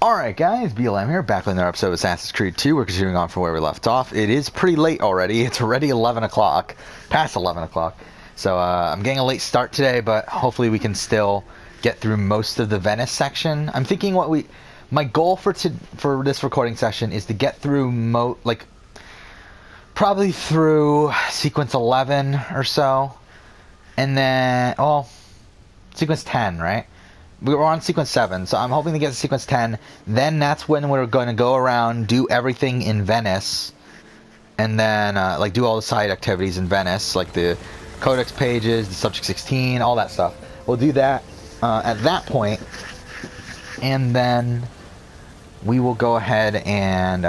Alright guys, BLM here, back with another episode of Assassin's Creed 2. We're continuing on from where we left off. It is pretty late already. It's already 11 o'clock, past 11 o'clock. So I'm getting a late start today, but hopefully we can still get through most of the Venice section. I'm thinking my goal for this recording session is to get through probably through sequence 11 or so. And then, sequence 10, right? We were on sequence 7, so I'm hoping to get to sequence 10. Then that's when we're going to go around, do everything in Venice, and then do all the side activities in Venice, like the codex pages, the subject 16, all that stuff. We'll do that at that point, and then we will go ahead and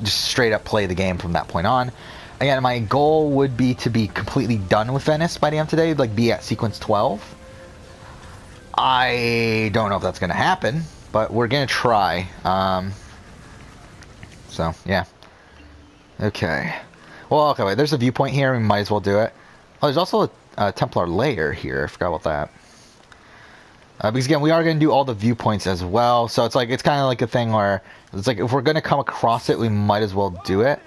just straight up play the game from that point on. Again, my goal would be to be completely done with Venice by the end of today, be at sequence 12. I don't know if that's going to happen, but we're going to try. So, yeah. Okay. Well, okay, wait, there's a viewpoint here. We might as well do it. Oh, there's also a Templar lair here. I forgot about that. Because, again, we are going to do all the viewpoints as well. So, it's kind of like a thing where it's like if we're going to come across it, we might as well do it.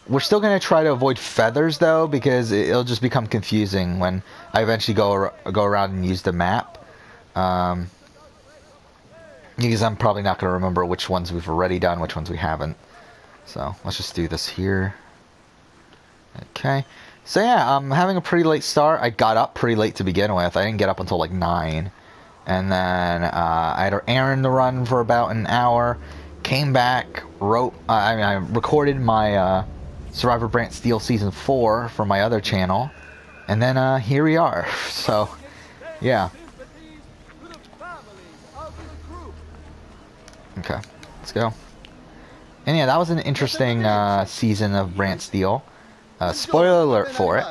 We're still going to try to avoid feathers, though, because it'll just become confusing when I eventually go around and use the map. Because I'm probably not going to remember which ones we've already done, which ones we haven't. So, let's just do this here. Okay. So, yeah, I'm having a pretty late start. I got up pretty late to begin with. I didn't get up until, 9. And then I had an errand to run for about an hour. Came back, I recorded my... Survivor Brant Steel Season 4 for my other channel. And then, here we are. So, yeah. Okay, let's go. And yeah, that was an interesting season of Brant Steel. Spoiler alert for it.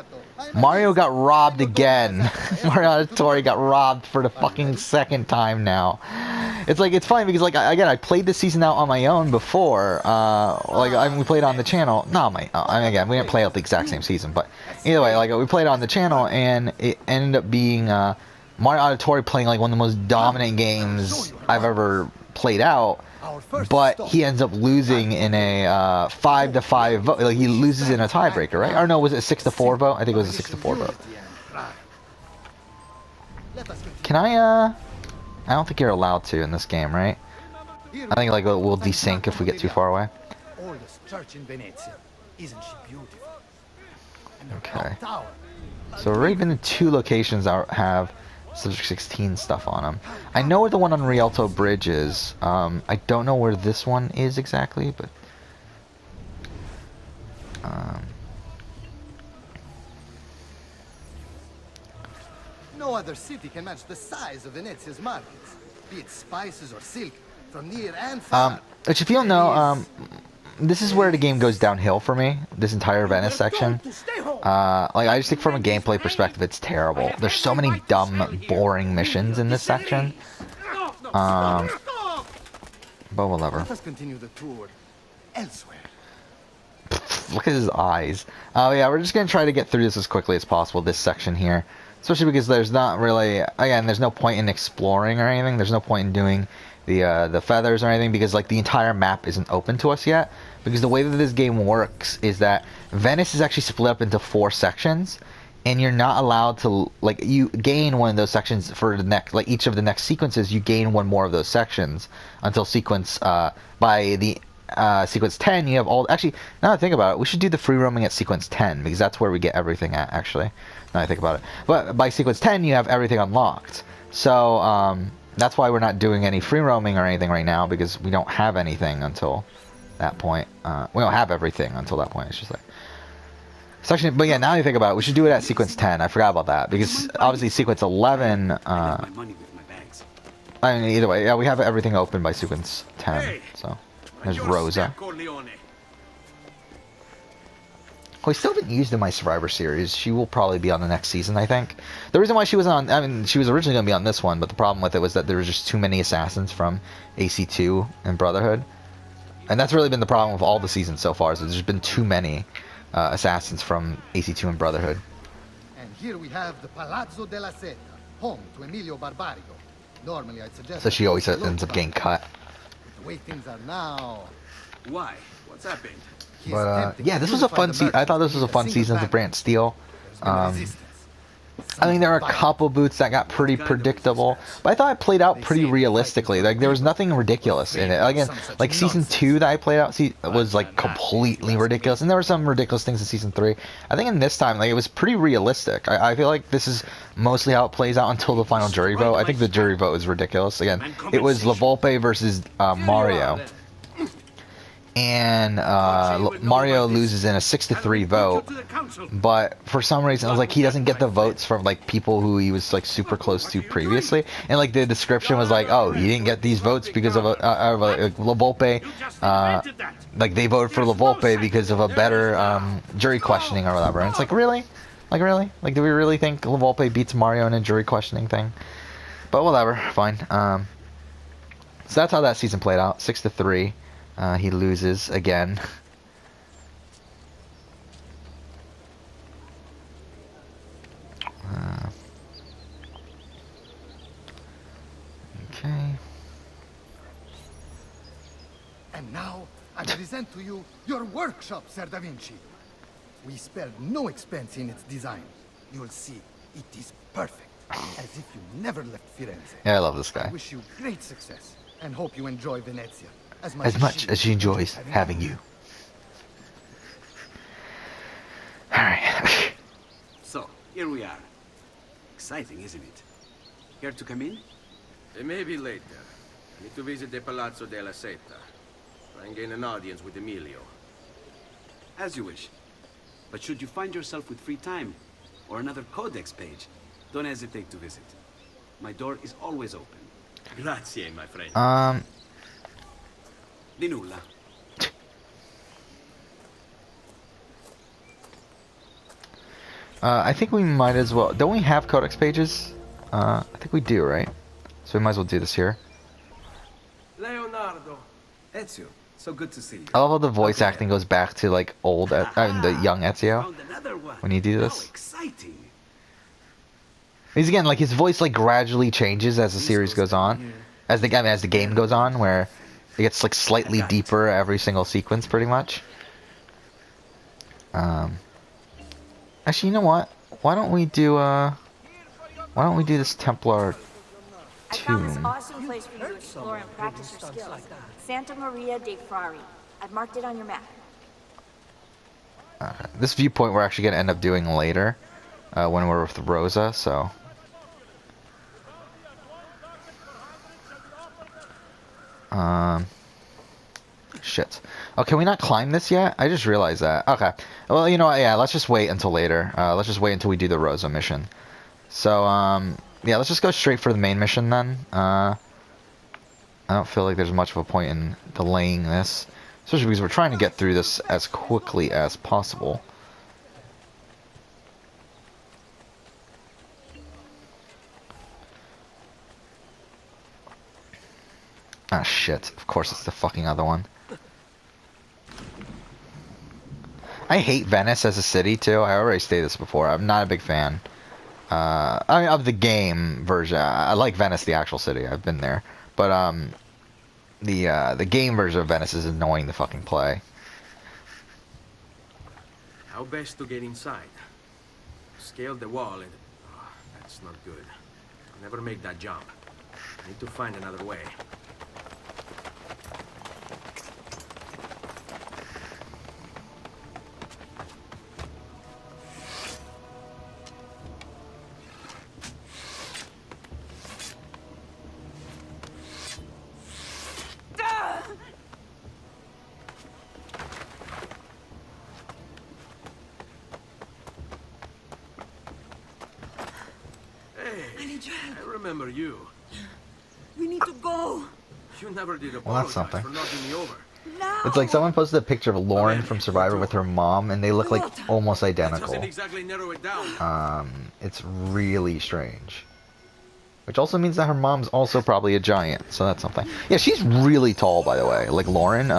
Mario got robbed again. Mario Auditore got robbed for the fucking second time now. It's funny because again, I played this season out on my own before. We played on the channel. Again, we didn't play out the exact same season, but either way, we played on the channel, and it ended up being Mario Auditore playing one of the most dominant games I've ever played out. But he ends up losing in a 5-5 vote. He loses in a tiebreaker, right? Or no, was it a 6-4 vote? I think it was a 6-4 vote. Can I don't think you're allowed to in this game, right? I think we'll desync if we get too far away. Okay. So we're even in 2 locations that have Subject 16 stuff on them. I know where the one on Rialto Bridge is. I don't know where this one is exactly, but... No other city can match the size of Venezia's markets, be it spices or silk, from near and far. Which if you don't know, this is where the game goes downhill for me, this entire Venice section. I just think from a gameplay perspective, it's terrible. There's so many dumb, boring missions in this section. But whatever. Let us continue the tour elsewhere. Look at his eyes. Oh yeah, we're just going to try to get through this as quickly as possible, this section here. Especially because there's not really, again, there's no point in exploring or anything. There's no point in doing the feathers or anything because the entire map isn't open to us yet. Because the way that this game works is that Venice is actually split up into 4 sections, and you're not allowed to you gain one of those sections for the next each of the next sequences. You gain one more of those sections until sequence by the sequence 10 you have all. Actually, now that I think about it, we should do the free roaming at sequence 10 because that's where we get everything at. Actually, now I think about it, but by sequence 10 you have everything unlocked. So that's why we're not doing any free roaming or anything right now, because we don't have anything until that point. We don't have everything until that point. It's just section. But yeah, now that I think about it, we should do it at sequence 10. I forgot about that because obviously sequence 11. I mean, either way, yeah, we have everything open by sequence 10. So there's Rosa. We still haven't used in my Survivor series. She will probably be on the next season, I think. The reason why she was on, she was originally going to be on this one, but the problem with it was that there was just too many assassins from AC2 and Brotherhood. And that's really been the problem with all the seasons so far, is that there's been too many assassins from AC2 and Brotherhood. And here we have the Palazzo della Seta, home to Emilio Barbarigo. Normally, I'd suggest So she always that you ends up look getting cut. the way things are now. Why? What's happened? He is But tempting yeah, to this was a unify fun the season. I thought this merchants was a beneath fun single season to banner. Brant Steele. There's been resistance. I mean, there were a Violent. couple boots that got pretty kind of predictable, resistance? but I thought it played out They pretty say the realistically. fight is Like there was for nothing ridiculous in it. favor, Again, some such like season nonsense. 2 that I played out was like Not if you completely ask me. ridiculous, and there were some ridiculous things in season 3. I think in this time, like it was pretty realistic. I feel like this is mostly how it plays out until the final jury vote. I think the jury vote was ridiculous. Again, it was La Volpe versus Mario. And Mario loses in a 6-3 vote, but for some reason, it was like he doesn't get the votes from like people who he was like super close to previously, and like the description was like, oh, he didn't get these votes because of La Volpe, like they voted for La Volpe because of a better jury questioning or whatever. And it's like really, like do we really think La Volpe beats Mario in a jury questioning thing? But whatever, fine. So that's how that season played out, 6-3. He loses again. Okay. And now, I present to you your workshop, Sir Da Vinci. We spared no expense in its design. You'll see, it is perfect. As if you never left Firenze. Yeah, I love this I guy. wish you great success, and hope you enjoy Venezia As much as she enjoys having you. Alright. So, here we are. Exciting, isn't it? Care to come in? It may be later. I need to visit the Palazzo della Seta. Try and gain an audience with Emilio. As you wish. But should you find yourself with free time, or another codex page, don't hesitate to visit. My door is always open. Grazie, my friend. Di nulla. I think we might as well. Don't we have codex pages? I think we do, right? So we might as well do this here. Leonardo. Ezio, so good to see you. I love how the voice acting goes back to like old, the young Ezio Found another one. when you do How this. exciting. He's again like his voice like gradually changes as the series goes on, as the game goes on, where it gets like slightly deeper every single sequence, pretty much. Actually, you know what? Why don't we do this Templar I found this tomb? awesome place for you to explore and practice your skills. Santa Maria dei Frari. I've marked it on your map. This viewpoint we're actually gonna end up doing later, when we're with Rosa. So. Shit. Oh, can we not climb this yet? I just realized that. Okay. Well, you know what? Yeah, let's just wait until later. Let's just wait until we do the Rosa mission. So, yeah, let's just go straight for the main mission then. I don't feel like there's much of a point in delaying this, especially because we're trying to get through this as quickly as possible. Ah, shit. Of course it's the fucking other one. I hate Venice as a city, too. I already stated this before. I'm not a big fan. I mean, of the game version. I like Venice, the actual city. I've been there. But, the game version of Venice is annoying to fucking play. How best to get inside? Scale the wall and... Oh, that's not good. I'll never make that jump. I need to find another way. I remember you. We need to go. You never did Well, that's apologize something. for knocking me over. Now. It's like someone posted a picture of Lauren from Survivor with her mom, and they look like almost That doesn't identical. exactly narrow it down. It's really strange. Which also means that her mom's also probably a giant, so that's something. Yeah, she's really tall, by the way. Like Lauren.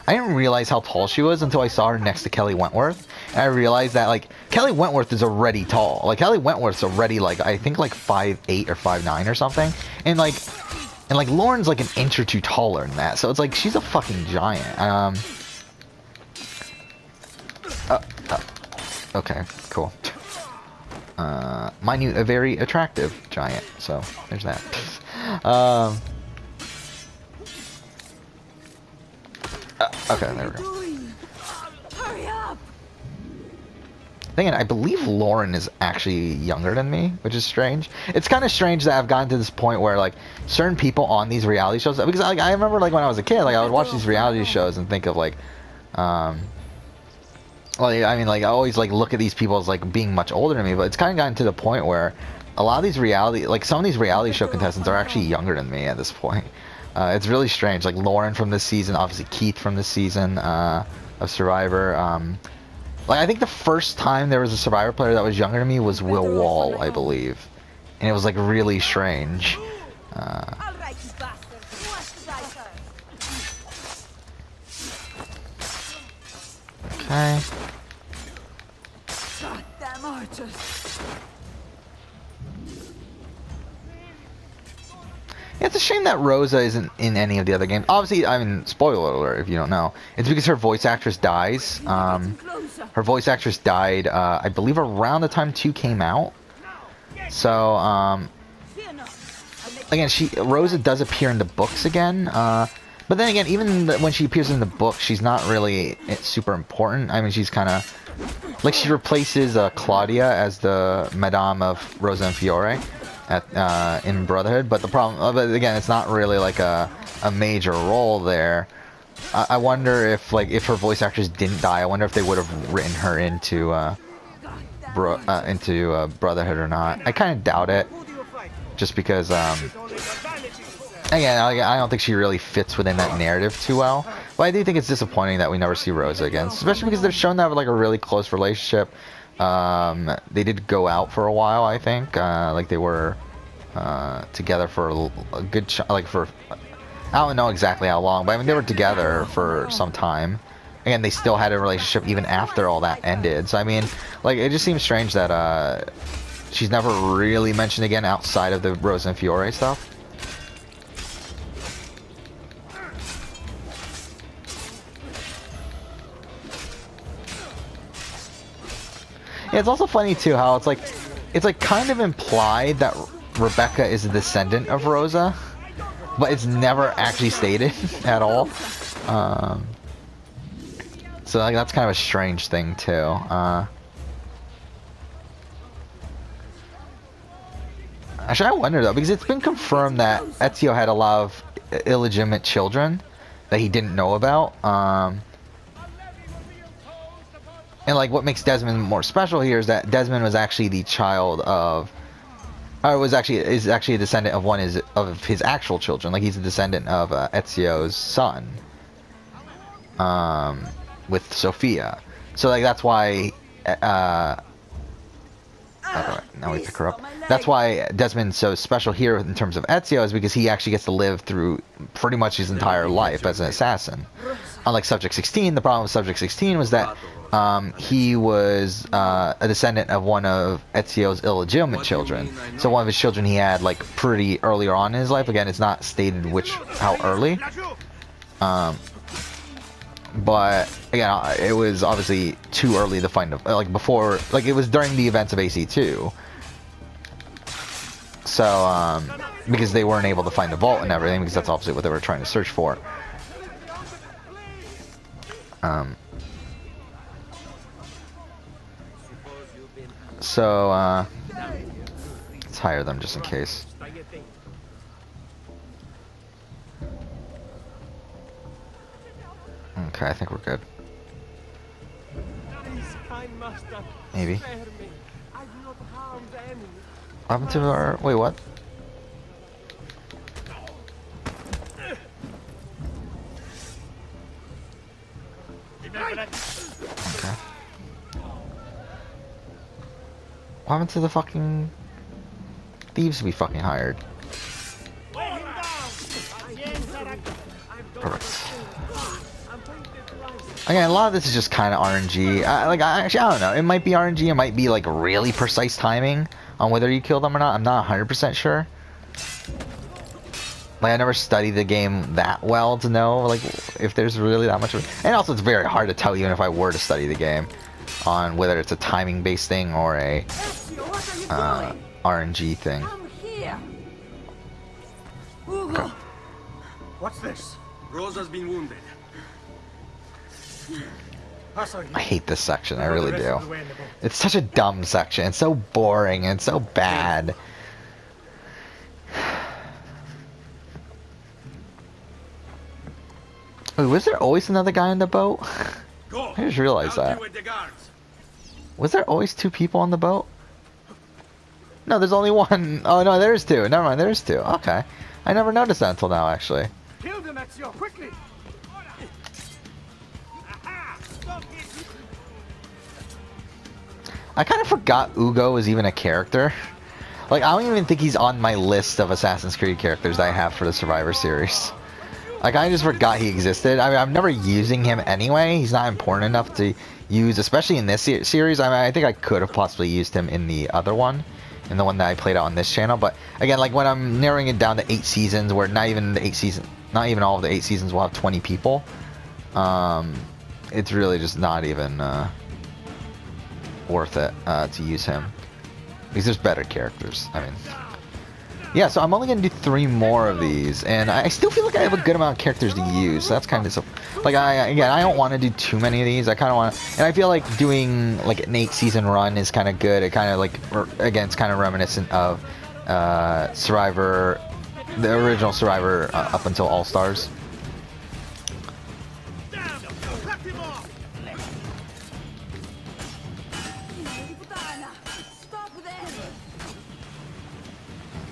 I didn't realize how tall she was until I saw her next to Kelly Wentworth. And I realized that, like, Kelly Wentworth is already tall. Like, Kelly Wentworth's already, like, I think, like, 5'8" or 5'9" or something. And, like, Lauren's, like, an inch or two taller than that. So it's like, she's a fucking giant. Okay, cool. Minute, a very attractive giant. So, there's that. Okay, there we go. Hurry up! Again, I believe Lauren is actually younger than me, which is strange. It's kind of strange that I've gotten to this point where, like, certain people on these reality shows, because, like, I remember, like, when I was a kid, like, I would watch these reality shows and think of, like, like, I mean, like, I always, like, look at these people as, like, being much older than me, but it's kind of gotten to the point where a lot of these reality, like, some of these reality show contestants are actually younger than me at this point. It's really strange. Like, Lauren from this season, obviously Keith from this season of Survivor. Like, I think the first time there was a Survivor player that was younger than me was Will Wall, I believe. And it was, like, really strange. All right, you bastard. Who wants to die first? Okay. Goddamn archers. Yeah, it's a shame that Rosa isn't in any of the other games. Obviously, I mean, spoiler alert if you don't know. It's because her voice actress dies. Her voice actress died, I believe, around the time 2 came out. So, again, Rosa does appear in the books again. But then again, even when she appears in the book, she's not really super important. I mean, she's kind of... Like, she replaces Claudia as the Madame of Rosa and Fiore in Brotherhood. But the problem... But again, it's not really, like, a major role there. I wonder if, like, if her voice actress didn't die, I wonder if they would have written her into Brotherhood or not. I kind of doubt it. Just because, again, I don't think she really fits within that narrative too well. But I do think it's disappointing that we never see Rosa again, especially because they're shown to have, like, a really close relationship. They did go out for a while, I think. Like, they were together for a good for... I don't know exactly how long, but I mean, they were together for some time. Again, they still had a relationship even after all that ended. So, I mean, like, it just seems strange that she's never really mentioned again outside of the Rosa and Fiore stuff. Yeah, it's also funny too how it's like kind of implied that Rebecca is a descendant of Rosa, but it's never actually stated at all. So, like, that's kind of a strange thing too. Actually, I wonder though, because it's been confirmed that Ezio had a lot of illegitimate children that he didn't know about. And, like, what makes Desmond more special here is that Desmond was actually the child of, or is actually a descendant of one of his actual children. Like, he's a descendant of Ezio's son, with Sophia. So, like, that's why. Okay, now we pick her up. That's why Desmond's so special here in terms of Ezio, is because he actually gets to live through pretty much his entire life as an assassin. Unlike Subject 16, the problem with Subject 16 was that he was a descendant of one of Ezio's illegitimate children. So one of his children he had, like, pretty earlier on in his life. Again, it's not stated how early. But again, it was obviously too early to find, like, before, like, it was during the events of AC2. So, because they weren't able to find the vault and everything, because that's obviously what they were trying to search for. So, let's hire them just in case. Okay, I think we're good. Maybe. What happened to our... Wait, what? Okay. What happened to the fucking... thieves we fucking hired? Perfect. Again, a lot of this is just kind of RNG. Actually, I don't know. It might be RNG. It might be like really precise timing on whether you kill them or not. I'm not 100% sure. Like, I never studied the game that well to know, like, if there's really that much of it. And also, it's very hard to tell even if I were to study the game on whether it's a timing-based thing or a RNG thing. Come here. Hugo! What's this? Rosa's been wounded. I hate this section, I really do. It's such a dumb section. It's so boring and so bad. Wait, was there always another guy on the boat? I just realized that. Was there always 2 people on the boat? No, there's only one. Oh no, there's 2. Never mind, there's 2. Okay. I never noticed that until now, actually. Kill them, Ezio, quickly! I kind of forgot Ugo was even a character. Like, I don't even think he's on my list of Assassin's Creed characters that I have for the Survivor series. Like, I just forgot he existed. I mean, I'm never using him anyway. He's not important enough to use, especially in this series. I mean, I think I could have possibly used him in the other one, in the one that I played out on this channel. But again, like when I'm narrowing it down to 8 seasons, where not even all of the 8 seasons will have 20 people. It's really just not even worth it to use him, because there's better characters. I mean. Yeah, so I'm only going to do 3 more of these, and I still feel like I have a good amount of characters to use, so that's kind of, like, I don't want to do too many of these. I kind of want to, and I feel like doing, like, an 8-season run is kind of good. It kind of, like, again, it's kind of reminiscent of Survivor, the original Survivor up until All-Stars.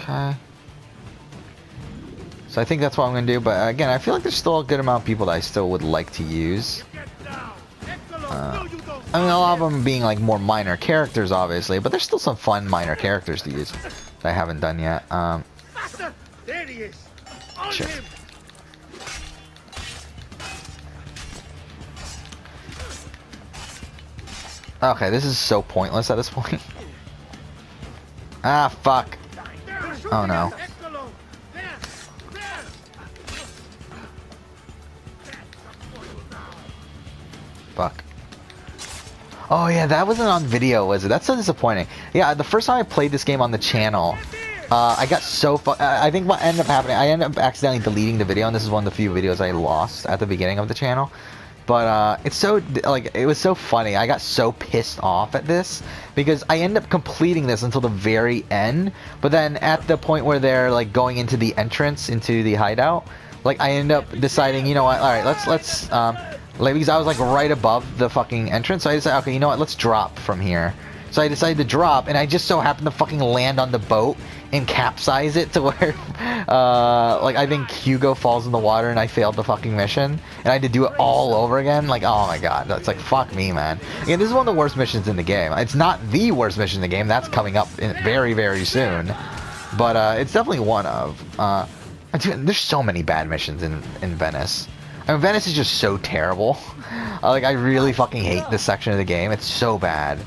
Okay. So I think that's what I'm going to do, but again, I feel like there's still a good amount of people that I still would like to use. I mean, a lot of them being like more minor characters, obviously, but there's still some fun minor characters to use that I haven't done yet. There he is. On Shit. him. Okay, this is so pointless at this point. Ah, fuck. Oh no. Fuck. Oh yeah, that wasn't on video, was it? That's so disappointing. Yeah, the first time I played this game on the channel, I got so I think what ended up happening, I ended up accidentally deleting the video, and this is one of the few videos I lost at the beginning of the channel. But it's so, like, it was so funny. I got so pissed off at this because I ended up completing this until the very end. But then at the point where they're like going into the entrance into the hideout, like I end up deciding, you know what? All right, let's like, because I was like right above the fucking entrance, so I decided, okay, you know what? Let's drop from here. So I decided to drop, and I just so happened to fucking land on the boat and capsize it to where, like, I think Hugo falls in the water and I failed the fucking mission. And I had to do it all over again. Like, oh my god. That's like, fuck me, man. Again, this is one of the worst missions in the game. It's not the worst mission in the game. That's coming up very, very soon. But, it's definitely one of. Dude, there's so many bad missions in Venice. I mean, Venice is just so terrible. Like, I really fucking hate this section of the game. It's so bad.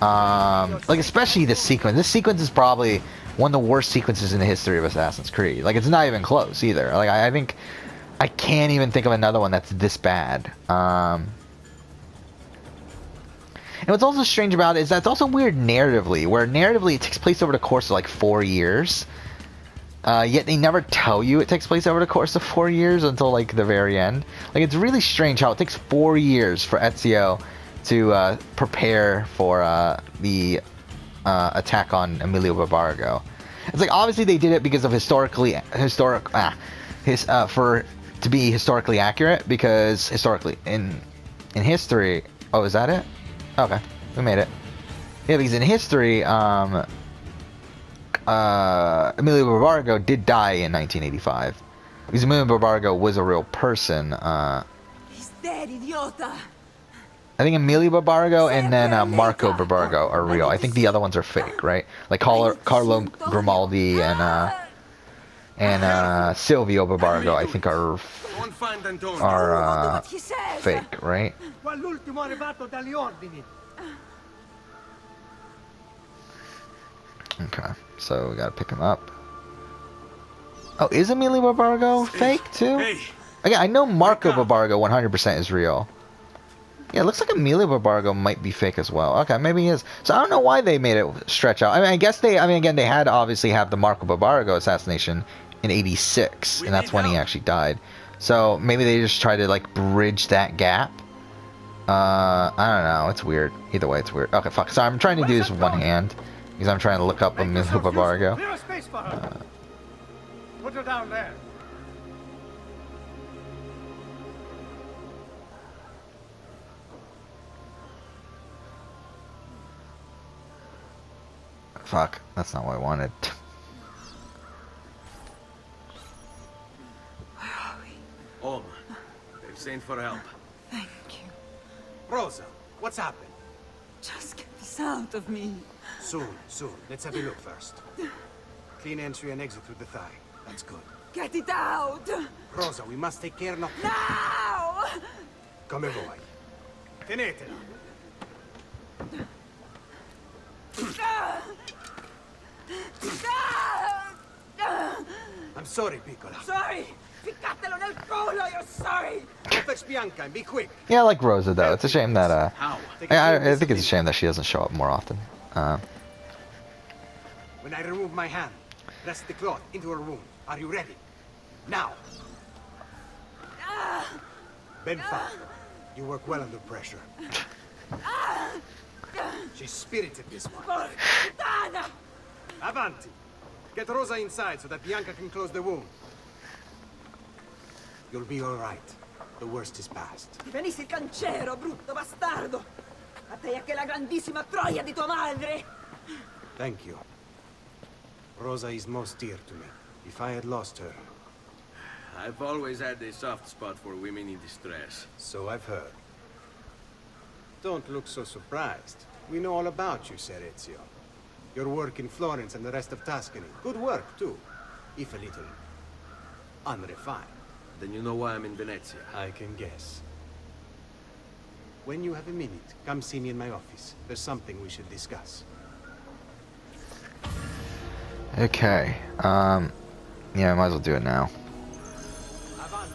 Like, especially this sequence. This sequence is probably one of the worst sequences in the history of Assassin's Creed. Like, it's not even close either. Like, I think I can't even think of another one that's this bad. And what's also strange about it is that it's also weird narratively, where narratively it takes place over the course of like 4 years. Yet they never tell you it takes place over the course of 4 years until like the very end. Like, it's really strange how it takes 4 years for Ezio to prepare for the attack on Emilio Barbarigo. It's like, obviously they did it because of to be historically accurate, because historically in history. Oh, is that it? Okay, we made it. Yeah, because in history, Emilio Barbarigo did die in 1985. Because Emilio Barbarigo was a real person. He's dead, idiota. I think Emilio Barbarigo and then Marco Barbarigo are real. I think the other ones are fake, right? Like Carlo Grimaldi and Silvio Barbargo, I think are Go and find Antonio. I'll do what he says. fake, right? Quell'ultimo arrivato dagli ordini. Okay, so we gotta pick him up. Oh, is Emilio Barbargo fake too? Hey, Again, I know Marco Barbargo 100% is real. Yeah, it looks like Emilio Barbargo might be fake as well. Okay, maybe he is. So I don't know why they made it stretch out. I mean, I guess they. I mean, again, they had to obviously have the Marco Barbargo assassination in '86, and that's when he actually died. So maybe they just tried to like bridge that gap. I don't know. It's weird. Either way, it's weird. Okay, fuck. So I'm trying to do this with one hand because I'm trying to look up Emilio Barbargo. Clear a space for her. Put her down there. Fuck. That's not what I wanted. Om, they've sent for help. Thank you. Rosa, what's happened? Just get this out of me. Soon, soon. Let's have a look first. Clean entry and exit through the thigh. That's good. Get it out! Rosa, we must take care not... Now! Come vuoi. Tenetela. I'm sorry, piccola. Sorry! Ficcatelo nel culo, you're sorry! Go fetch Bianca and be quick. Yeah, I like Rosa though. It's a shame that How? I think it's a shame that she doesn't show up more often. When I remove my hand, press the cloth into her wound. Are you ready? Now. Bend forward. You work well under pressure. She's spirited this one. Puttana! Avanti. Get Rosa inside so that Bianca can close the wound. You'll be all right. The worst is past. Ti venissi il cancero, brutto bastardo! A te e che la grandissima troia di tua madre! Thank you. Rosa is most dear to me. If I had lost her, I've always had a soft spot for women in distress. so I've heard. Don't look so surprised. We know all about you, Ser Ezio. Your work in Florence and the rest of Tuscany. Good work, too. If a little unrefined. Then you know why I'm in Venezia. I can guess. When you have a minute, come see me in my office. There's something we should discuss. Okay. Yeah, I might as well do it now. Avanti.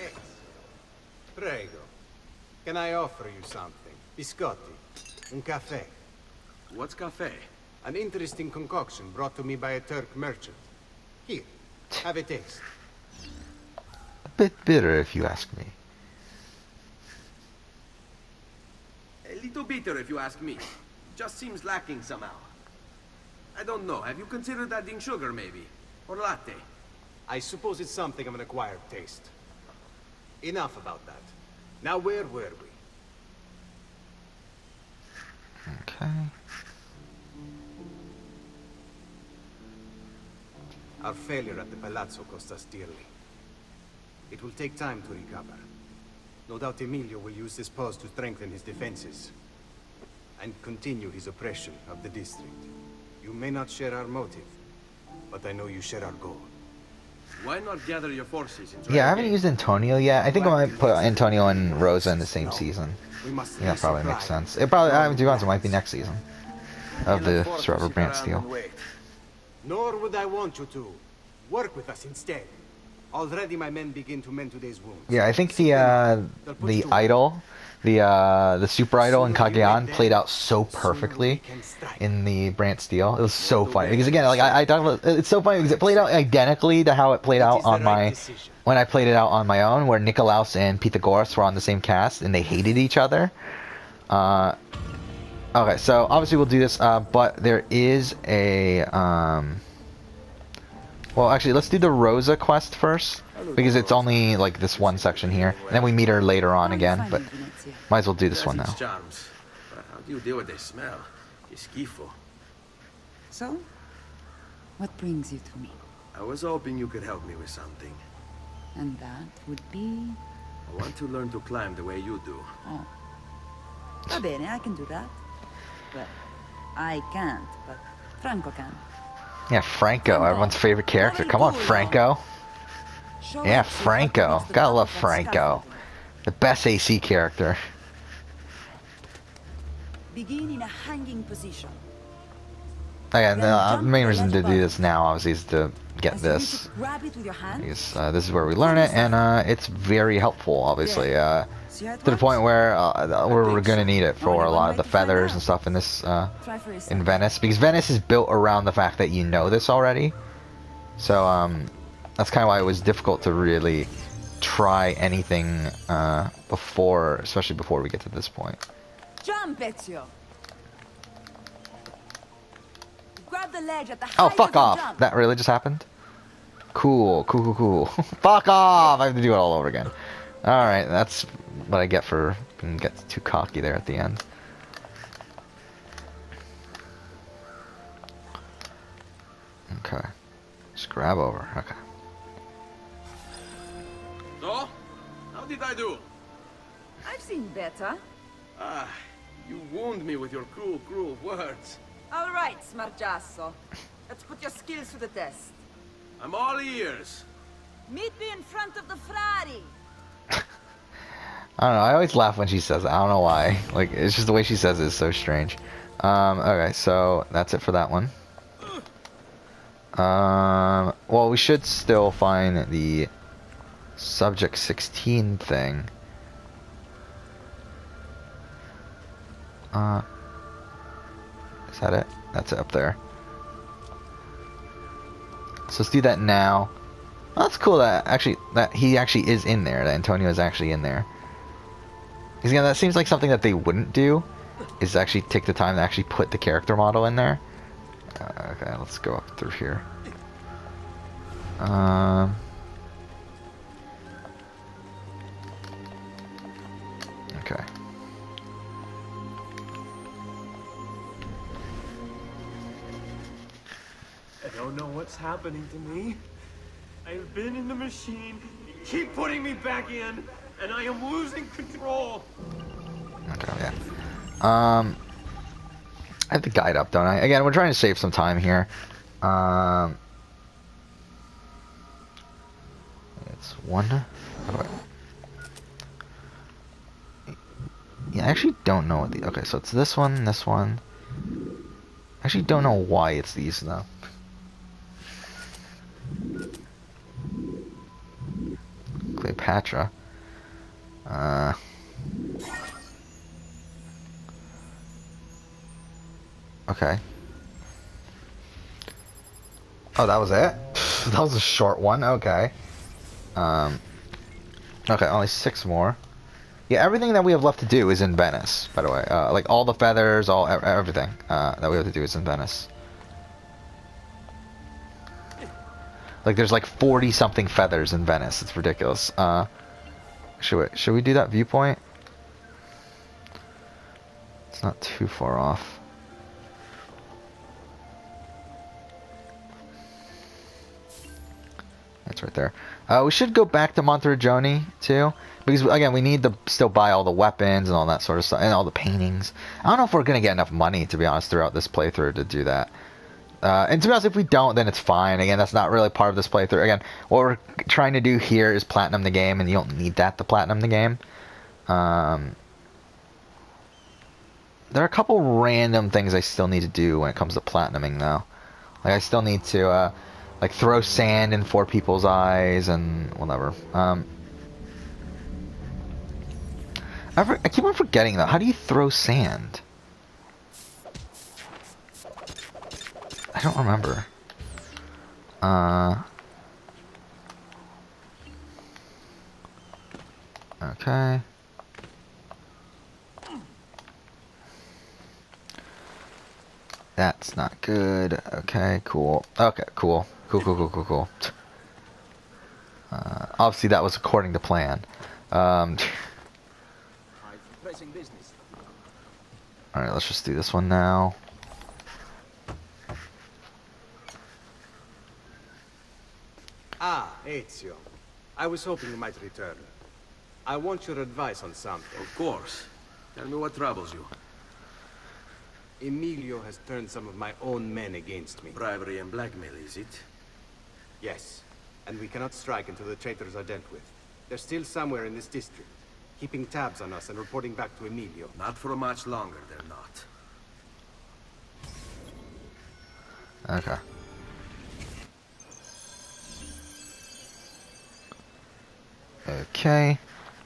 Ex. Prego. Can I offer you something? Biscotti. Un caffè. What's cafe? An interesting concoction brought to me by a Turk merchant. Here, have a taste. A bit bitter, if you ask me. A little bitter if you ask me. Just seems lacking somehow. I don't know. Have you considered adding sugar maybe? Or latte? I suppose it's something of an acquired taste. Enough about that. Now where were we? Okay. Our failure at the Palazzo cost us dearly. It will take time to recover. No doubt Emilio will use this pause to strengthen his defenses and continue his oppression of the district. You may not share our motive, but I know you share our goal. Why not gather your forces and try Yeah, I haven't again? used Antonio yet. I think I might put Antonio and Rosa in the same season. We must Yeah, that probably makes sense. It probably, to be honest, it might be next season of the Survivor Brand Steel. Nor would I want you to. Work with us instead. Already my men begin to mend today's wounds. Yeah, I think the idol, the super idol in Kagyan played out so perfectly in the Brant Steel. It was so funny because again, like I talked about, it's so funny because it played out identically to how it played out on my when I played it out on my own, where Nikolaos and Pythagoras were on the same cast and they hated each other. Okay, so obviously we'll do this, but there is a well, actually, let's do the Rosa quest first, because it's only, like, this one section here, and then we meet her later on again, but might as well do this one Has now. its charms. But how do you deal with the smell? Que schifo. So, what brings you to me? I was hoping you could help me with something. And that would be... I want to learn to climb the way you do. Oh. Va bene, I can do that. Well, I can't, but Franco can. Yeah, Franco, everyone's favorite character. Come on, Franco. Yeah, Franco. Gotta love Franco. The best AC character. Begin in a hanging position. Again, the main reason to do this now, obviously, is to get this. Grab it with your hand. Because this is where we learn it, and it's very helpful, obviously. To the point where we're gonna need it for a lot of the feathers and stuff in this in Venice, because Venice is built around the fact that you know this already. So that's kind of why it was difficult to really try anything before, especially before we get to this point. Jump, Ezio. Grab the ledge at the Oh, height fuck of your off! jump. That really just happened? Cool. Fuck off! I have to do it all over again. Alright, that's what I get for being too cocky there at the end. Okay. Just grab over. Okay. So, how did I do? I've seen better. Ah, you wound me with your cruel words. All right, Smargiasso. Let's put your skills to the test. I'm all ears. Meet me in front of the Frari. I don't know, I always laugh when she says it. I don't know why. Like, it's just the way she says it is so strange. Okay, so that's it for that one. Well, we should still find the subject 16 thing. Is that it? That's it up there. So let's do that now. Well, that's cool that he actually is in there. That Antonio is actually in there. Because that seems like something that they wouldn't do, is actually take the time to actually put the character model in there. Okay, let's go up through here. Okay. I don't know what's happening to me. I've been in the machine. You keep putting me back in, and I am losing control. Okay, yeah. I have the guide up, don't I? Again, we're trying to save some time here. It's one. Yeah, I actually don't know what the. Okay, so it's this one, this one. I actually don't know why it's these though. Cleopatra. Okay. Oh, that was it? That was a short one. Okay. Okay, only 6 more. Yeah, everything that we have left to do is in Venice, by the way. Like all the feathers, everything that we have to do is in Venice. Like there's like 40 something feathers in Venice. It's ridiculous. Should we do that viewpoint? It's not too far off. That's right there. We should go back to Montergioni too, because again we need to still buy all the weapons and all that sort of stuff and all the paintings. I don't know if we're gonna get enough money, to be honest, throughout this playthrough to do that. And to be honest, if we don't, then it's fine. Again, that's not really part of this playthrough. Again, what we're trying to do here is platinum the game, and you don't need that to platinum the game. There are a couple random things I still need to do when it comes to platinuming, though. Like I still need to like throw sand in 4 people's eyes and whatever. I keep on forgetting though. How do you throw sand? I don't remember. Okay. That's not good. Okay, cool. Okay, cool. Cool. Obviously that was according to plan. Alright, let's just do this one now. Ah, Ezio. I was hoping you might return. I want your advice on something. Of course. Tell me what troubles you. Emilio has turned some of my own men against me. Bribery and blackmail, is it? Yes, and we cannot strike until the traitors are dealt with. They're still somewhere in this district, keeping tabs on us and reporting back to Emilio. Not for much longer, they're not. Okay. Okay.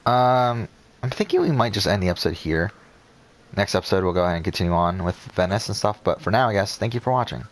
I'm thinking we might just end the episode here. Next episode, we'll go ahead and continue on with Venice and stuff. But for now, I guess, thank you for watching.